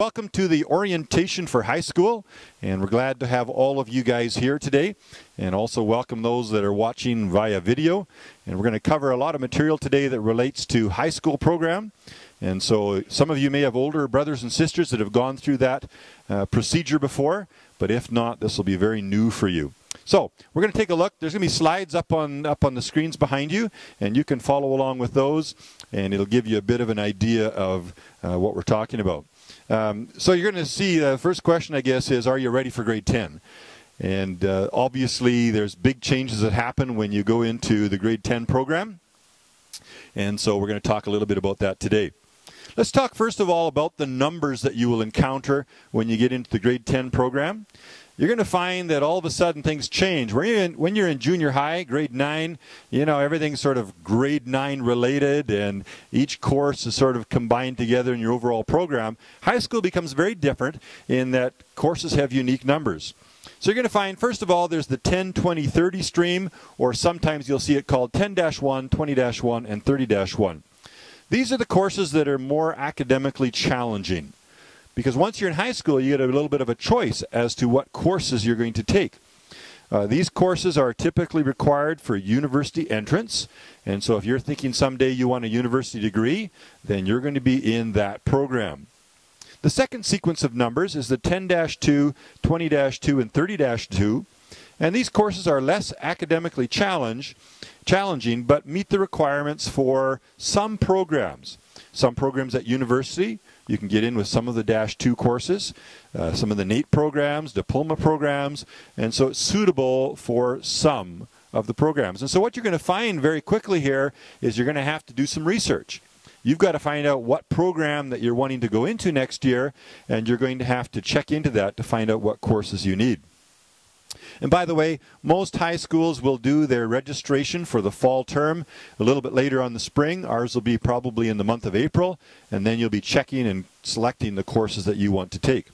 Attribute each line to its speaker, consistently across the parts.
Speaker 1: Welcome to the orientation for high school, and we're glad to have all of you guys here today, and also welcome those that are watching via video. And we're going to cover a lot of material today that relates to high school program. And so some of you may have older brothers and sisters that have gone through that procedure before, but if not, this will be very new for you. So we're going to take a look. There's going to be slides up on the screens behind you, and you can follow along with those, and it'll give you a bit of an idea of what we're talking about. So you're going to see the first question, I guess, is, are you ready for grade 10? And obviously there's big changes that happen when you go into the grade 10 program, and so we're going to talk a little bit about that today. Let's talk first of all about the numbers that you will encounter when you get into the grade 10 program. You're going to find that all of a sudden things change. When you're in junior high, grade 9, you know, everything's sort of grade 9 related, and each course is sort of combined together in your overall program. High school becomes very different in that courses have unique numbers. So you're going to find, first of all, there's the 10, 20, 30 stream, or sometimes you'll see it called 10-1, 20-1, and 30-1. These are the courses that are more academically challenging, because once you're in high school, you get a little bit of a choice as to what courses you're going to take. These courses are typically required for university entrance, and so if you're thinking someday you want a university degree, then you're going to be in that program. The second sequence of numbers is the 10-2, 20-2, and 30-2, and these courses are less academically challenging, but meet the requirements for some programs. Some programs at university, you can get in with some of the -2 courses, some of the NAEP programs, diploma programs, and so it's suitable for some of the programs. And so what you're going to find very quickly here is you're going to have to do some research. You've got to find out what program that you're wanting to go into next year, and you're going to have to check into that to find out what courses you need. And by the way, most high schools will do their registration for the fall term a little bit later on the spring. Ours will be probably in the month of April, and then you'll be checking and selecting the courses that you want to take.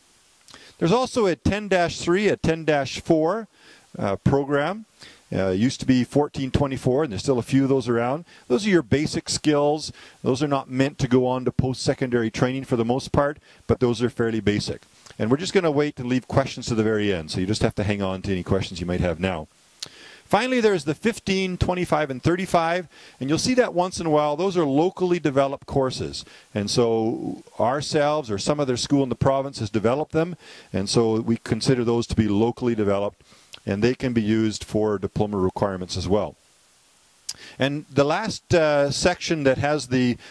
Speaker 1: There's also a 10-3, a 10-4 program. Used to be 1424, and there's still a few of those around. Those are your basic skills. Those are not meant to go on to post-secondary training for the most part, but those are fairly basic. And we're just going to wait to leave questions to the very end, so you just have to hang on to any questions you might have now. Finally, there's the 15, 25, and 35, and you'll see that once in a while. Those are locally developed courses, and so ourselves or some other school in the province has developed them, and so we consider those to be locally developed, and they can be used for diploma requirements as well. And the last section that has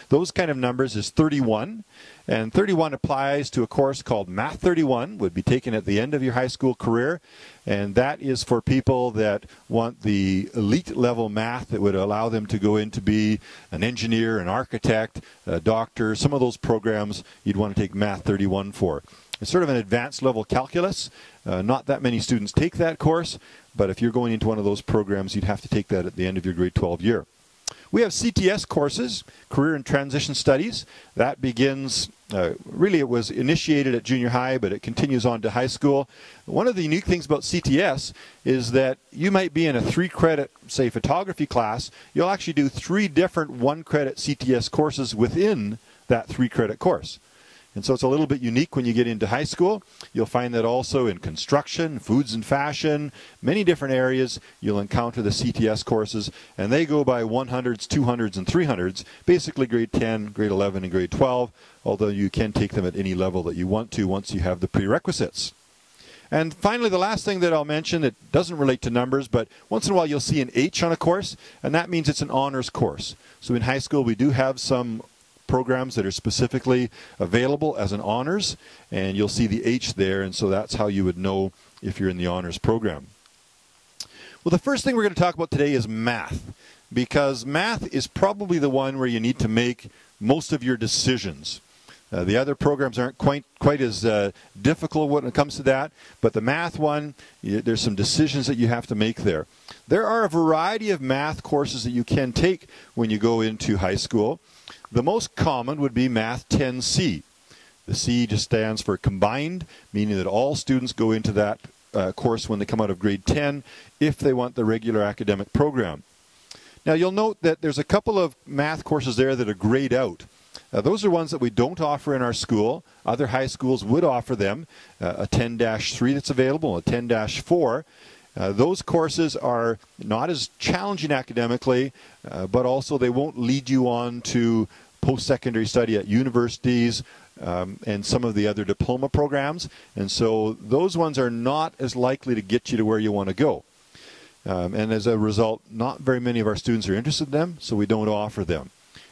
Speaker 1: those kind of numbers is 31. And 31 applies to a course called Math 31, would be taken at the end of your high school career. And that is for people that want the elite level math that would allow them to go in to be an engineer, an architect, a doctor. Some of those programs you'd want to take Math 31 for. It's sort of an advanced level calculus. Not that many students take that course, but if you're going into one of those programs, you'd have to take that at the end of your grade 12 year. We have CTS courses, Career and Transition Studies. That begins, really it was initiated at junior high, but it continues on to high school. One of the unique things about CTS is that you might be in a 3-credit, say, photography class. You'll actually do 3 different 1-credit CTS courses within that 3-credit course. And so it's a little bit unique when you get into high school. You'll find that also in construction, foods and fashion, many different areas, you'll encounter the CTS courses, and they go by 100s, 200s, and 300s, basically grade 10, grade 11, and grade 12, although you can take them at any level that you want to once you have the prerequisites. And finally, the last thing that I'll mention, it doesn't relate to numbers, but once in a while you'll see an H on a course, and that means it's an honors course. So in high school we do have some programs that are specifically available as an honors, and you'll see the H there, and so that's how you would know if you're in the honors program. Well, the first thing we're going to talk about today is math, because math is probably the one where you need to make most of your decisions. The other programs aren't quite as difficult when it comes to that, but the math one, there's some decisions that you have to make there. There are a variety of math courses that you can take when you go into high school. The most common would be Math 10C. The C just stands for combined, meaning that all students go into that course when they come out of grade 10 if they want the regular academic program. Now you'll note that there's a couple of math courses there that are grayed out. Those are ones that we don't offer in our school. Other high schools would offer them, a 10-3 that's available, a 10-4. Those courses are not as challenging academically, but also they won't lead you on to post-secondary study at universities and some of the other diploma programs. And so those ones are not as likely to get you to where you want to go. And as a result, not very many of our students are interested in them, so we don't offer them.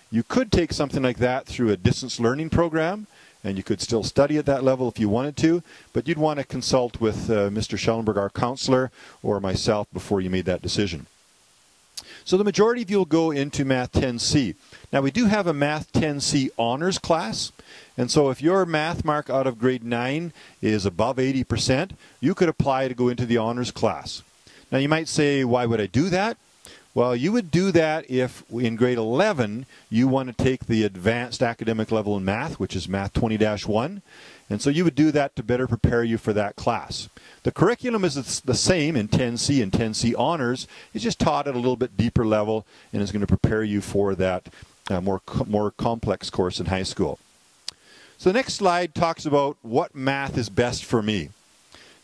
Speaker 1: You could take something like that through a distance learning program, and you could still study at that level if you wanted to, but you'd want to consult with Mr. Schellenberg, our counselor, or myself before you made that decision. So the majority of you will go into Math 10C. Now we do have a Math 10C honors class, and so if your math mark out of grade 9 is above 80%, you could apply to go into the honors class. Now you might say, why would I do that? Well, you would do that if in grade 11 you want to take the advanced academic level in math, which is Math 20-1. And so you would do that to better prepare you for that class. The curriculum is the same in 10C and 10C honors. It's just taught at a little bit deeper level and is going to prepare you for that more complex course in high school. So the next slide talks about what math is best for me.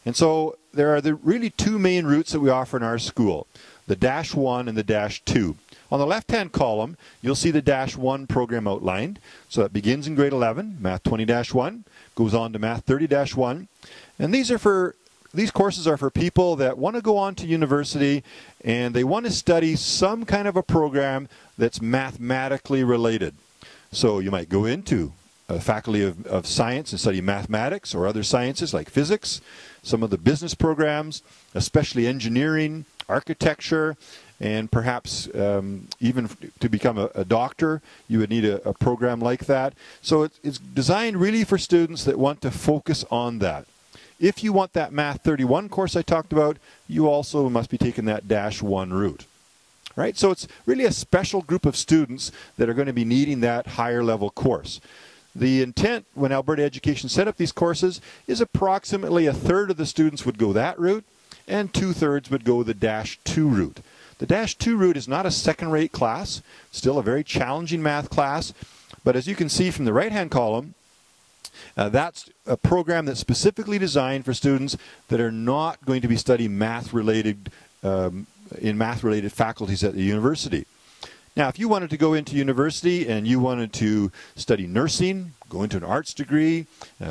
Speaker 1: And so there are really two main routes that we offer in our school, the -1 and the -2. On the left-hand column, you'll see the -1 program outlined. So that begins in grade 11, Math 20-1, goes on to Math 30-1. And these courses are for people that want to go on to university and they want to study some kind of a program that's mathematically related. So you might go into a faculty of science and study mathematics or other sciences like physics, some of the business programs, especially engineering, architecture, and perhaps even to become a doctor, you would need a program like that. So it's designed really for students that want to focus on that. If you want that Math 31 course I talked about, you also must be taking that -1 route. Right? So it's really a special group of students that are going to be needing that higher level course. The intent when Alberta Education set up these courses is approximately 1/3 of the students would go that route and 2/3 would go the -2 route. The -2 route is not a second-rate class, still a very challenging math class, but as you can see from the right-hand column, that's a program that's specifically designed for students that are not going to be studying math-related in math-related faculties at the university. Now, if you wanted to go into university and you wanted to study nursing, go into an arts degree,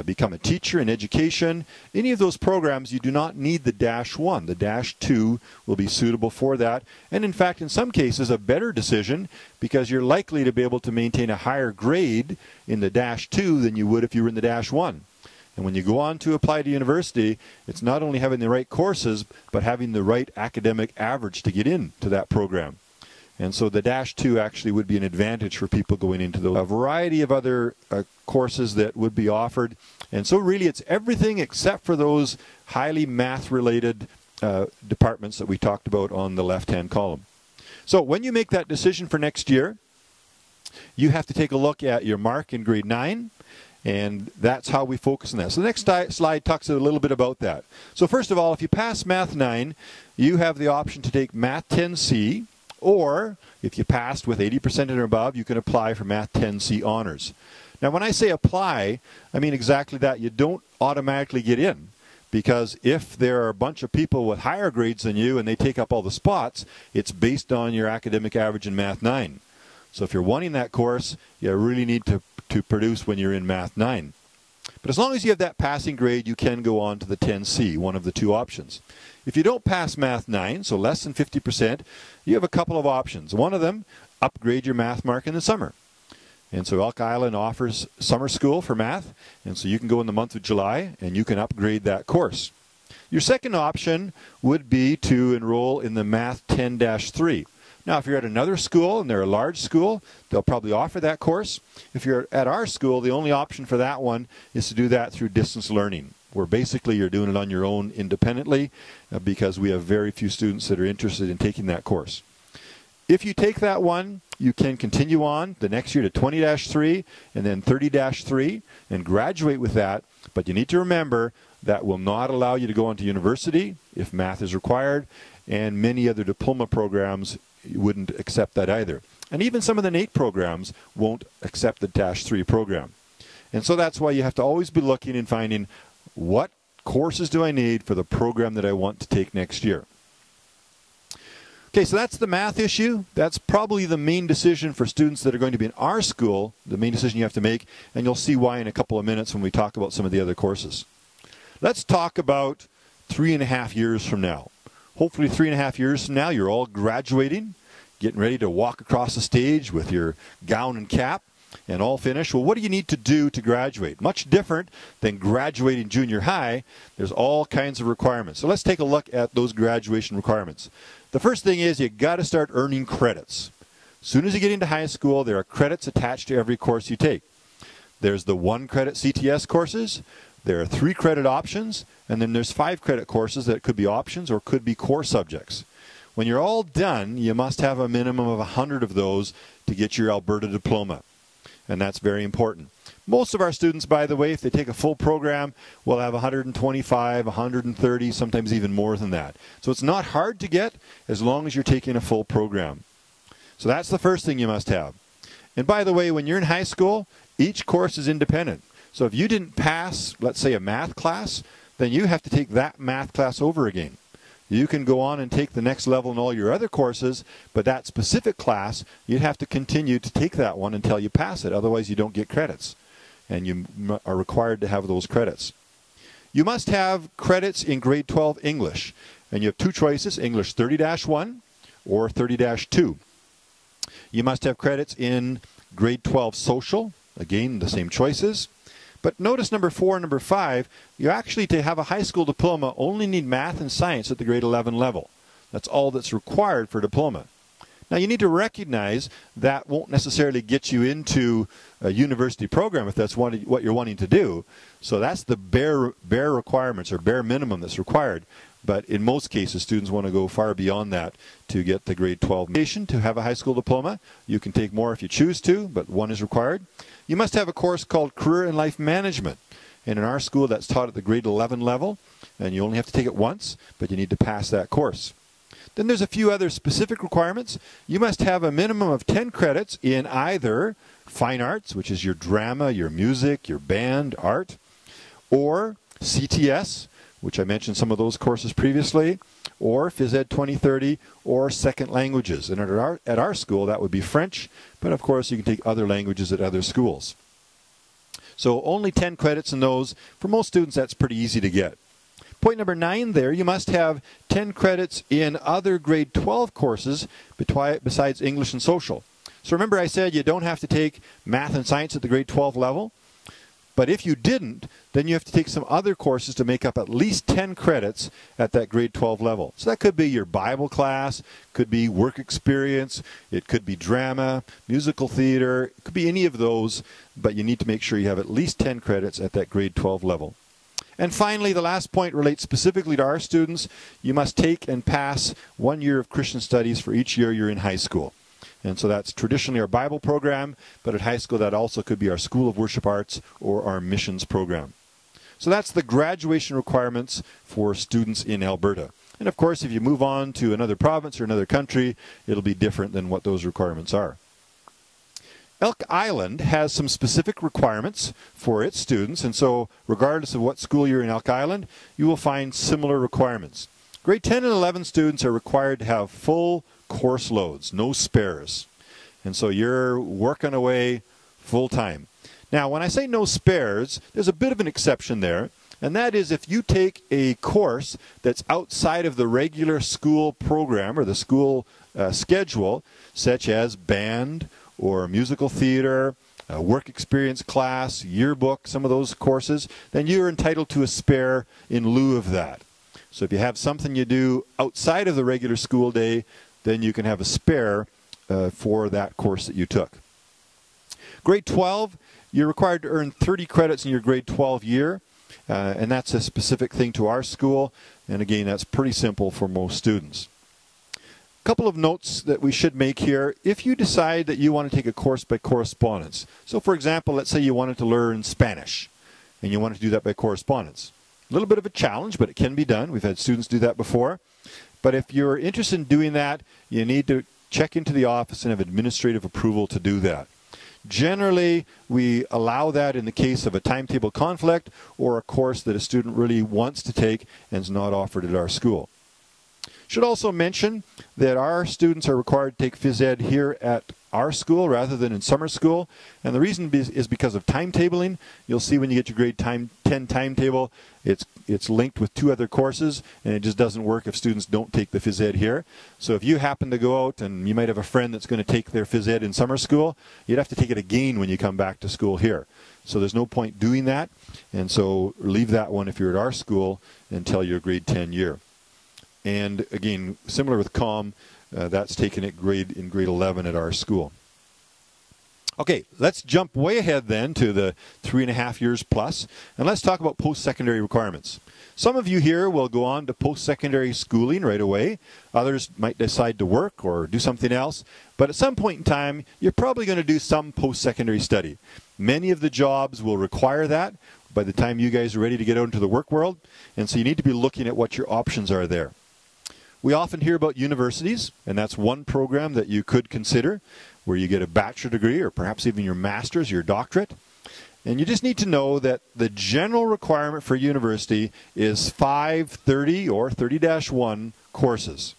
Speaker 1: become a teacher in education, any of those programs, you do not need the -1. The -2 will be suitable for that. And in fact, in some cases, a better decision because you're likely to be able to maintain a higher grade in the -2 than you would if you were in the -1. And when you go on to apply to university, it's not only having the right courses, but having the right academic average to get into that program. And so the -2 actually would be an advantage for people going into a variety of other courses that would be offered. And so really it's everything except for those highly math-related departments that we talked about on the left-hand column. So when you make that decision for next year, you have to take a look at your mark in grade 9. And that's how we focus on that. So the next slide talks a little bit about that. So first of all, if you pass Math 9, you have the option to take Math 10C, or if you passed with 80% and above, you can apply for Math 10C honors. Now when I say apply, I mean exactly that. You don't automatically get in, because if there are a bunch of people with higher grades than you and they take up all the spots, it's based on your academic average in Math 9. So if you're wanting that course, you really need to produce when you're in Math 9. But as long as you have that passing grade, you can go on to the 10C, one of the two options. If you don't pass Math 9, so less than 50%, you have a couple of options. One of them, upgrade your math mark in the summer. And so Elk Island offers summer school for math, and so you can go in the month of July and you can upgrade that course. Your second option would be to enroll in the Math 10-3. Now, if you're at another school and they're a large school, they'll probably offer that course. If you're at our school, the only option for that one is to do that through distance learning, where basically you're doing it on your own independently because we have very few students that are interested in taking that course. If you take that one, you can continue on the next year to 20-3 and then 30-3 and graduate with that, but you need to remember that will not allow you to go on to university if math is required, and many other diploma programs wouldn't accept that either. And even some of the NAET programs won't accept the Dash 3 program. And so that's why you have to always be looking and finding what courses do I need for the program that I want to take next year. Okay, so that's the math issue. That's probably the main decision for students that are going to be in our school, the main decision you have to make, and you'll see why in a couple of minutes when we talk about some of the other courses. Let's talk about 3.5 years from now. Hopefully 3.5 years from now, you're all graduating, getting ready to walk across the stage with your gown and cap, and all finished. Well, what do you need to do to graduate? Much different than graduating junior high. There's all kinds of requirements. So let's take a look at those graduation requirements. The first thing is you got to start earning credits. As soon as you get into high school, there are credits attached to every course you take. There's the 1-credit CTS courses, there are 3-credit options, and then there's 5-credit courses that could be options or could be core subjects. When you're all done, you must have a minimum of 100 of those to get your Alberta diploma. And that's very important. Most of our students, by the way, if they take a full program, will have 125, 130, sometimes even more than that. So it's not hard to get as long as you're taking a full program. So that's the first thing you must have. And by the way, when you're in high school, each course is independent. So if you didn't pass, let's say, a math class, then you have to take that math class over again. You can go on and take the next level in all your other courses, but that specific class, you'd have to continue to take that one until you pass it. Otherwise, you don't get credits. And you are required to have those credits. You must have credits in grade 12 English. And you have 2 choices, English 30-1 or 30-2. You must have credits in grade 12 social. Again, the same choices. But notice number 4 and number 5, you actually, to have a high school diploma, only need math and science at the grade 11 level. That's all that's required for diploma. Now you need to recognize that won't necessarily get you into a university program if that's what you're wanting to do. So that's the bare requirements or bare minimum that's required. But in most cases, students want to go far beyond that to get the grade 12 to have a high school diploma. You can take more if you choose to, but 1 is required. You must have a course called Career and Life Management. And in our school, that's taught at the grade 11 level. And you only have to take it once, but you need to pass that course. Then there's a few other specific requirements. You must have a minimum of 10 credits in either fine arts, which is your drama, your music, your band, art, or CTS, which I mentioned some of those courses previously, or Phys Ed 2030, or second languages. And at our school, that would be French, but of course you can take other languages at other schools. So only 10 credits in those. For most students, that's pretty easy to get. Point number 9 there, you must have 10 credits in other grade 12 courses besides English and social. So remember I said you don't have to take math and science at the grade 12 level. But if you didn't, then you have to take some other courses to make up at least 10 credits at that grade 12 level. So that could be your Bible class, could be work experience, it could be drama, musical theater, it could be any of those, but you need to make sure you have at least 10 credits at that grade 12 level. And finally, the last point relates specifically to our students. You must take and pass 1 year of Christian studies for each year you're in high school. And so that's traditionally our Bible program, but at high school that also could be our School of Worship Arts or our missions program. So that's the graduation requirements for students in Alberta. And of course, if you move on to another province or another country, it'll be different than what those requirements are. Elk Island has some specific requirements for its students, and so regardless of what school you're in Elk Island, you will find similar requirements. Grade 10 and 11 students are required to have full course loads, no spares. And so you're working away full time. Now, when I say no spares, there's a bit of an exception there, and that is if you take a course that's outside of the regular school program or the school schedule, such as band or musical theater, work experience class, yearbook, some of those courses, then you're entitled to a spare in lieu of that. So if you have something you do outside of the regular school day, then you can have a spare for that course that you took. Grade 12, you're required to earn 30 credits in your grade 12 year, and that's a specific thing to our school, and again, that's pretty simple for most students. A couple of notes that we should make here. If you decide that you want to take a course by correspondence, so for example, let's say you wanted to learn Spanish, and you wanted to do that by correspondence. A little bit of a challenge, but it can be done. We've had students do that before. But if you're interested in doing that, you need to check into the office and have administrative approval to do that. Generally, we allow that in the case of a timetable conflict or a course that a student really wants to take and is not offered at our school. Should also mention that our students are required to take phys ed here at our school rather than in summer school, and the reason is because of timetabling. You'll see when you get your grade 10 timetable, it's linked with 2 other courses, and it just doesn't work if students don't take the phys ed here. So if you happen to go out and you might have a friend that's going to take their phys ed in summer school, you'd have to take it again when you come back to school here. So there's no point doing that, and so leave that one if you're at our school until your grade 10 year. And again, similar with COM, that's taken at in grade 11 at our school. Okay, let's jump way ahead then to the 3.5 years plus, and let's talk about post-secondary requirements. Some of you here will go on to post-secondary schooling right away. Others might decide to work or do something else, but at some point in time, you're probably going to do some post-secondary study. Many of the jobs will require that by the time you guys are ready to get out into the work world, and so you need to be looking at what your options are there. We often hear about universities, and that's one program that you could consider, where you get a bachelor degree or perhaps even your master's, your doctorate. And you just need to know that the general requirement for university is 5 30 or 30-1 courses.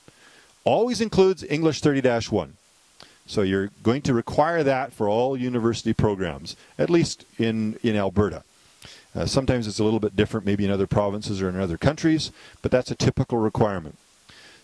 Speaker 1: Always includes English 30-1. So you're going to require that for all university programs, at least in Alberta. Sometimes it's a little bit different, maybe in other provinces or in other countries, but that's a typical requirement.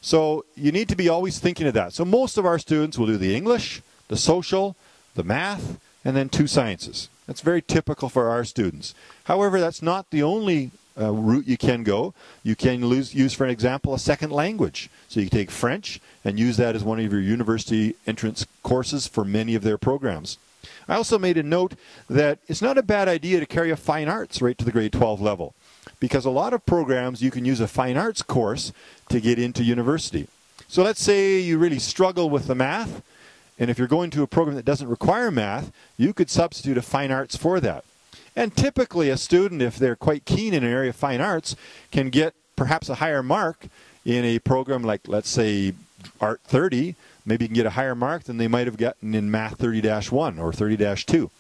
Speaker 1: So you need to be always thinking of that. So most of our students will do the English, the social, the math, and then 2 sciences. That's very typical for our students. However, that's not the only route you can go. You can use, for an example, a second language. So you can take French and use that as one of your university entrance courses for many of their programs. I also made a note that it's not a bad idea to carry a fine arts right to the grade 12 level, because a lot of programs you can use a fine arts course to get into university. So let's say you really struggle with the math, and if you're going to a program that doesn't require math, you could substitute a fine arts for that. And typically a student, if they're quite keen in an area of fine arts, can get perhaps a higher mark in a program like, let's say, Art 30. Maybe you can get a higher mark than they might have gotten in Math 30-1 or 30-2.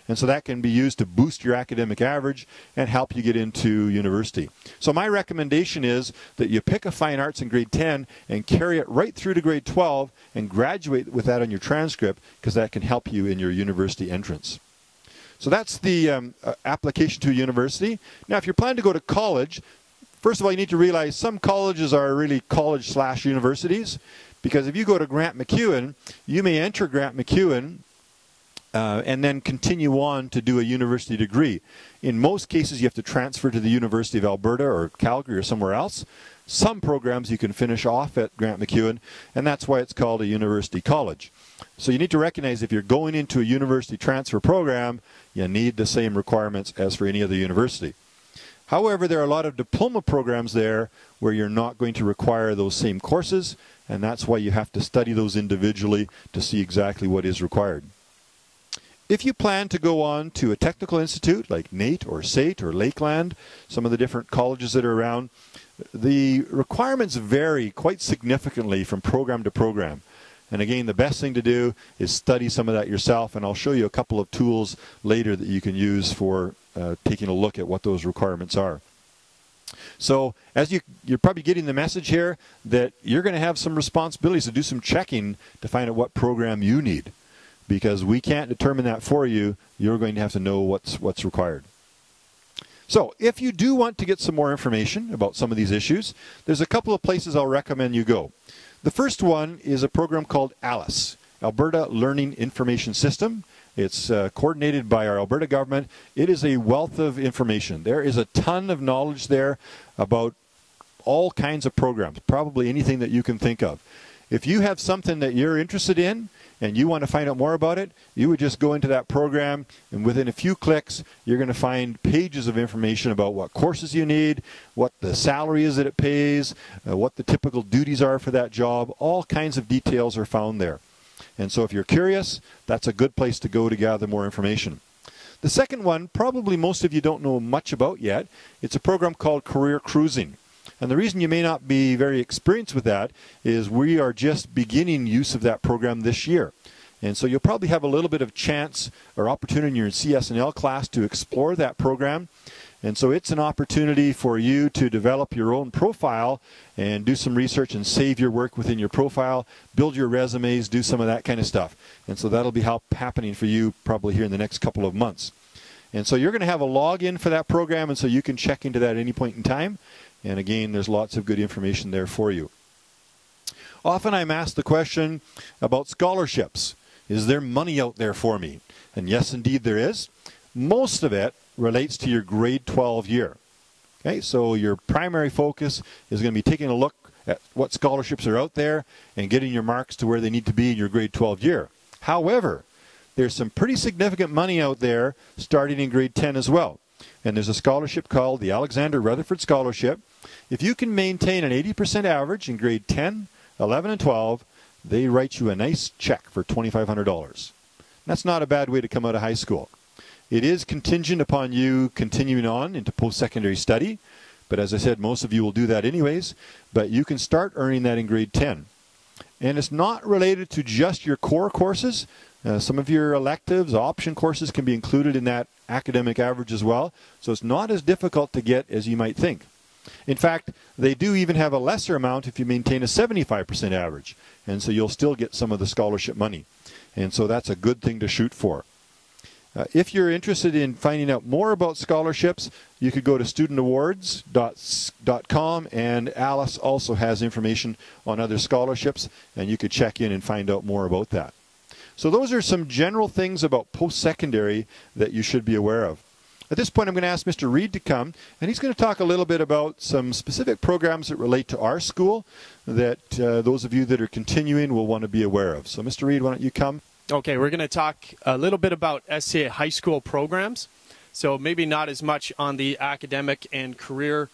Speaker 1: And so that can be used to boost your academic average and help you get into university. So my recommendation is that you pick a fine arts in grade 10 and carry it right through to grade 12 and graduate with that on your transcript, because that can help you in your university entrance. So that's the application to a university. Now, if you're planning to go to college, first of all, you need to realize some colleges are really college/universities, because if you go to Grant MacEwan, you may enter Grant MacEwan and then continue on to do a university degree. In most cases, you have to transfer to the University of Alberta or Calgary or somewhere else. Some programs you can finish off at Grant MacEwan, and that's why it's called a university college. So you need to recognize if you're going into a university transfer program, you need the same requirements as for any other university. However, there are a lot of diploma programs there where you're not going to require those same courses, and that's why you have to study those individually to see exactly what is required. If you plan to go on to a technical institute like NAIT or SAIT or Lakeland, some of the different colleges that are around, the requirements vary quite significantly from program to program. And again, the best thing to do is study some of that yourself, and I'll show you a couple of tools later that you can use for taking a look at what those requirements are. So as you're probably getting the message here that you're going to have some responsibilities to do some checking to find out what program you need, because we can't determine that for you. You're going to have to know what's required. So if you do want to get some more information about some of these issues, there's a couple of places I'll recommend you go. The first one is a program called ALICE, Alberta Learning Information System. It's coordinated by our Alberta government. It is a wealth of information. There is a ton of knowledge there about all kinds of programs, probably anything that you can think of. If you have something that you're interested in and you want to find out more about it, you would just go into that program, and within a few clicks, you're going to find pages of information about what courses you need, what the salary is that it pays, what the typical duties are for that job. All kinds of details are found there. And so if you're curious, that's a good place to go to gather more information. The second one, probably most of you don't know much about yet. It's a program called Career Cruising. And the reason you may not be very experienced with that is we are just beginning use of that program this year. And so you'll probably have a little bit of chance or opportunity in your CS&L class to explore that program. And so it's an opportunity for you to develop your own profile and do some research and save your work within your profile, build your resumes, do some of that kind of stuff. And so that'll be happening for you probably here in the next couple of months. And so you're going to have a login for that program, and so you can check into that at any point in time. And again, there's lots of good information there for you. Often I'm asked the question about scholarships. Is there money out there for me? And yes, indeed there is. Most of it relates to your grade 12 year. Okay, so your primary focus is going to be taking a look at what scholarships are out there and getting your marks to where they need to be in your grade 12 year. However, there's some pretty significant money out there starting in grade 10 as well. And there's a scholarship called the Alexander Rutherford Scholarship. If you can maintain an 80% average in grade 10, 11, and 12, they write you a nice check for $2,500. That's not a bad way to come out of high school. It is contingent upon you continuing on into post-secondary study, but as I said, most of you will do that anyways, but you can start earning that in grade 10. And it's not related to just your core courses. Some of your electives, option courses can be included in that academic average as well, so it's not as difficult to get as you might think. In fact, they do even have a lesser amount if you maintain a 75% average, and so you'll still get some of the scholarship money. And so that's a good thing to shoot for. If you're interested in finding out more about scholarships, you could go to studentawards.com, and Alice also has information on other scholarships, and you could check in and find out more about that. So those are some general things about post-secondary that you should be aware of. At this point, I'm going to ask Mr. Reed to come, and he's going to talk a little bit about some specific programs that relate to our school that those of you that are continuing will want to be aware of. So Mr. Reed, why don't you come?
Speaker 2: Okay, we're going to talk a little bit about SCA high school programs. So maybe not as much on the academic and career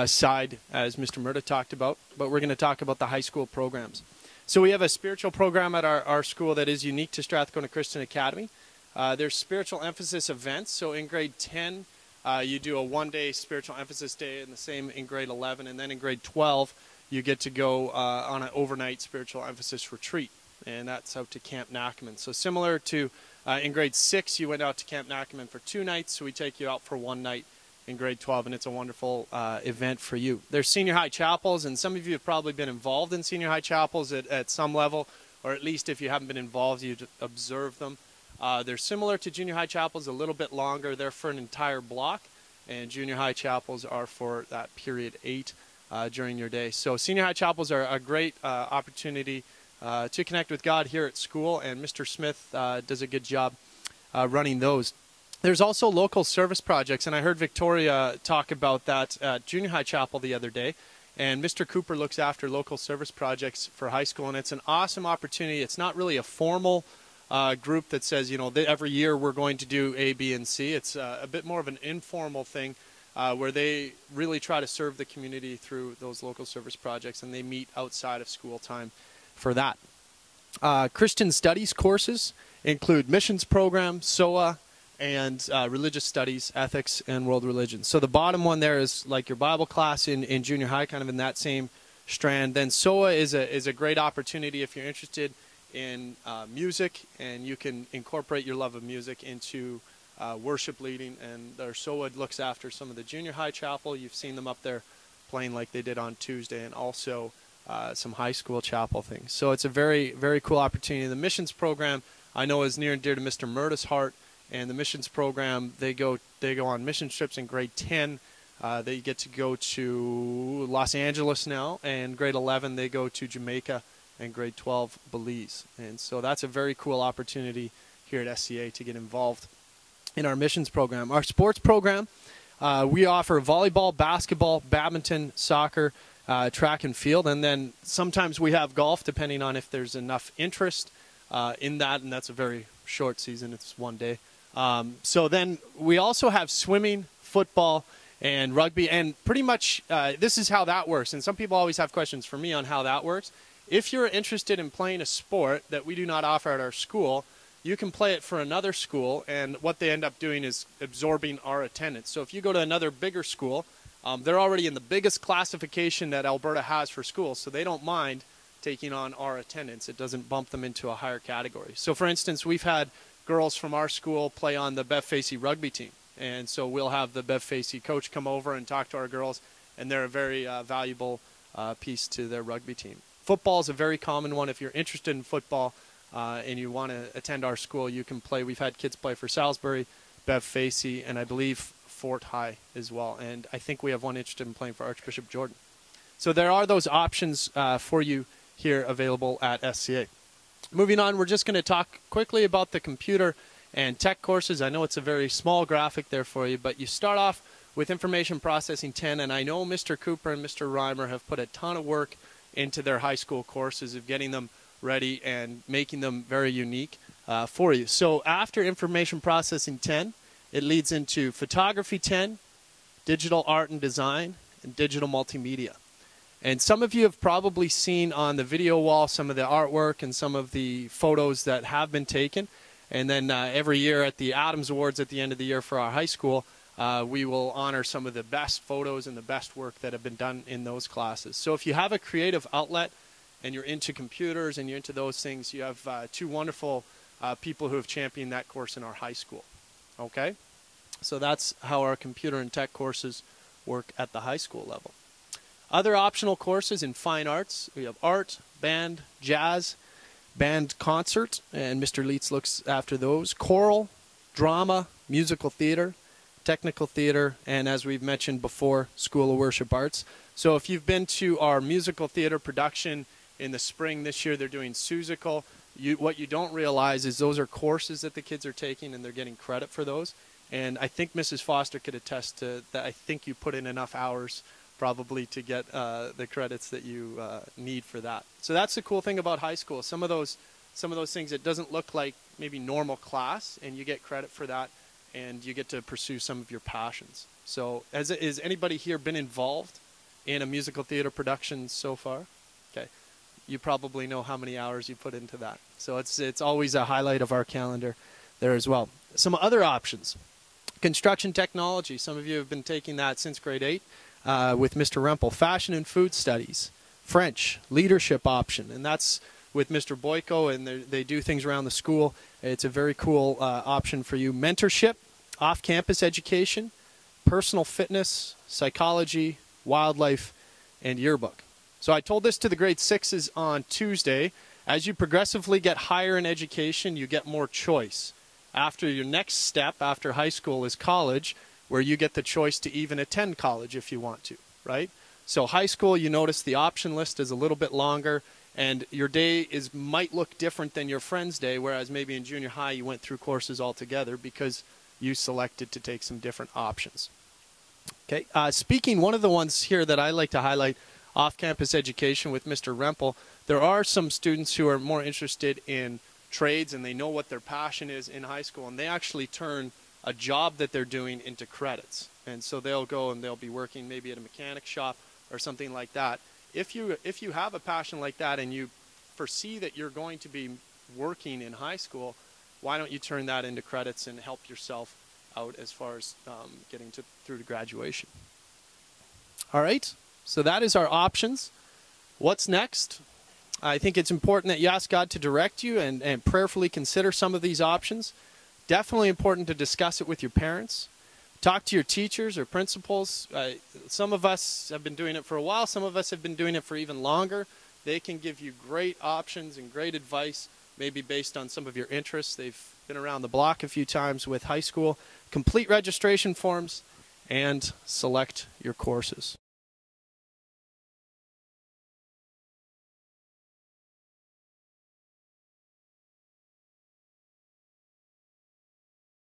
Speaker 2: side as Mr. Murda talked about, but we're going to talk about the high school programs. So we have a spiritual program at our school that is unique to Strathcona Christian Academy. There's spiritual emphasis events. So in grade 10, you do a one-day spiritual emphasis day, and the same in grade 11. And then in grade 12, you get to go on an overnight spiritual emphasis retreat. And that's out to Camp Nackaman. So similar to in grade 6, you went out to Camp Nackaman for 2 nights. So we take you out for 1 night in grade 12, and it's a wonderful event for you. There's senior high chapels, and some of you have probably been involved in senior high chapels at some level, or at least if you haven't been involved, you observe them. They're similar to junior high chapels, a little bit longer. They're for an entire block, and junior high chapels are for that period 8 during your day. So senior high chapels are a great opportunity to connect with God here at school, and Mr. Smith does a good job running those. There's also local service projects, and I heard Victoria talk about that at junior high chapel the other day. And Mr. Cooper looks after local service projects for high school, and it's an awesome opportunity. It's not really a formal group that says, you know, every year we're going to do A, B, and C. It's a bit more of an informal thing where they really try to serve the community through those local service projects, and they meet outside of school time for that. Christian studies courses include missions program, SOA, and religious studies, ethics, and world religion. So the bottom one there is like your Bible class in junior high, kind of in that same strand. Then SOA is a great opportunity if you're interested in music, and you can incorporate your love of music into worship leading. And their SOA looks after some of the junior high chapel. You've seen them up there playing like they did on Tuesday, and also some high school chapel things. So it's a very, very cool opportunity. The missions program I know is near and dear to Mr. Murda's heart. And the missions program, they go on mission trips in grade 10. They get to go to Los Angeles now, and grade 11 they go to Jamaica, and grade 12 Belize. And so that's a very cool opportunity here at SCA to get involved in our missions program. Our sports program, we offer volleyball, basketball, badminton, soccer, track and field, and then sometimes we have golf depending on if there's enough interest in that, and that's a very short season. It's 1 day. So then we also have swimming, football, and rugby, and pretty much this is how that works. And some people always have questions for me on how that works. If you're interested in playing a sport that we do not offer at our school, you can play it for another school, and what they end up doing is absorbing our attendance. So if you go to another bigger school, They're already in the biggest classification that Alberta has for schools, so they don't mind taking on our attendance. It doesn't bump them into a higher category. So for instance, we've had girls from our school play on the Bev Facey rugby team. And so we'll have the Bev Facey coach come over and talk to our girls, and they're a very valuable piece to their rugby team. Football is a very common one. If you're interested in football and you want to attend our school, you can play. We've had kids play for Salisbury, Bev Facey, and I believe Fort High as well. And I think we have one interested in playing for Archbishop Jordan. So there are those options for you here available at SCA. Moving on, we're just going to talk quickly about the computer and tech courses. I know it's a very small graphic there for you, but you start off with Information Processing 10, and I know Mr. Cooper and Mr. Reimer have put a ton of work into their high school courses of getting them ready and making them very unique for you. So after Information Processing 10, it leads into Photography 10, Digital Art and Design, and Digital Multimedia. And some of you have probably seen on the video wall some of the artwork and some of the photos that have been taken. And then every year at the Adams Awards at the end of the year for our high school, we will honor some of the best photos and the best work that have been done in those classes. So if you have a creative outlet and you're into computers and you're into those things, you have two wonderful people who have championed that course in our high school. Okay? So that's how our computer and tech courses work at the high school level. Other optional courses in fine arts, we have art, band, jazz, band concert, and Mr. Leitz looks after those, choral, drama, musical theater, technical theater, and as we've mentioned before, School of Worship Arts. So if you've been to our musical theater production in the spring this year, they're doing Susical. What you don't realize is those are courses that the kids are taking and they're getting credit for those. And I think Mrs. Foster could attest to that. I think you put in enough hours probably to get the credits that you need for that. So that's the cool thing about high school. Some of those things, it doesn't look like maybe normal class, and you get credit for that, and you get to pursue some of your passions. So is anybody here been involved in a musical theater production so far? Okay. You probably know how many hours you put into that. So it's always a highlight of our calendar there as well. Some other options. Construction technology. Some of you have been taking that since grade 8. With Mr. Rempel, fashion and food studies, French, leadership option, and that's with Mr. Boyko, and they do things around the school. It's a very cool option for you. Mentorship, off-campus education, personal fitness, psychology, wildlife, and yearbook. So I told this to the grade 6s on Tuesday. As you progressively get higher in education, you get more choice. After your next step, after high school, is college, where you get the choice to even attend college if you want to, right? So high school, you notice the option list is a little bit longer, and your day might look different than your friend's day, whereas maybe in junior high you went through courses altogether because you selected to take some different options. Okay, speaking, one of the ones here that I like to highlight, off-campus education with Mr. Rempel, there are some students who are more interested in trades and they know what their passion is in high school, and they actually turn a job that they're doing into credits. And so they'll go and they'll be working maybe at a mechanic shop or something like that. If you have a passion like that and you foresee that you're going to be working in high school, why don't you turn that into credits and help yourself out as far as getting through to graduation. All right, so that is our options. What's next? I think it's important that you ask God to direct you and prayerfully consider some of these options. Definitely important to discuss it with your parents. Talk to your teachers or principals. Some of us have been doing it for a while. Some of us have been doing it for even longer. They can give you great options and great advice, maybe based on some of your interests. They've been around the block a few times with high school. Complete registration forms and select your courses.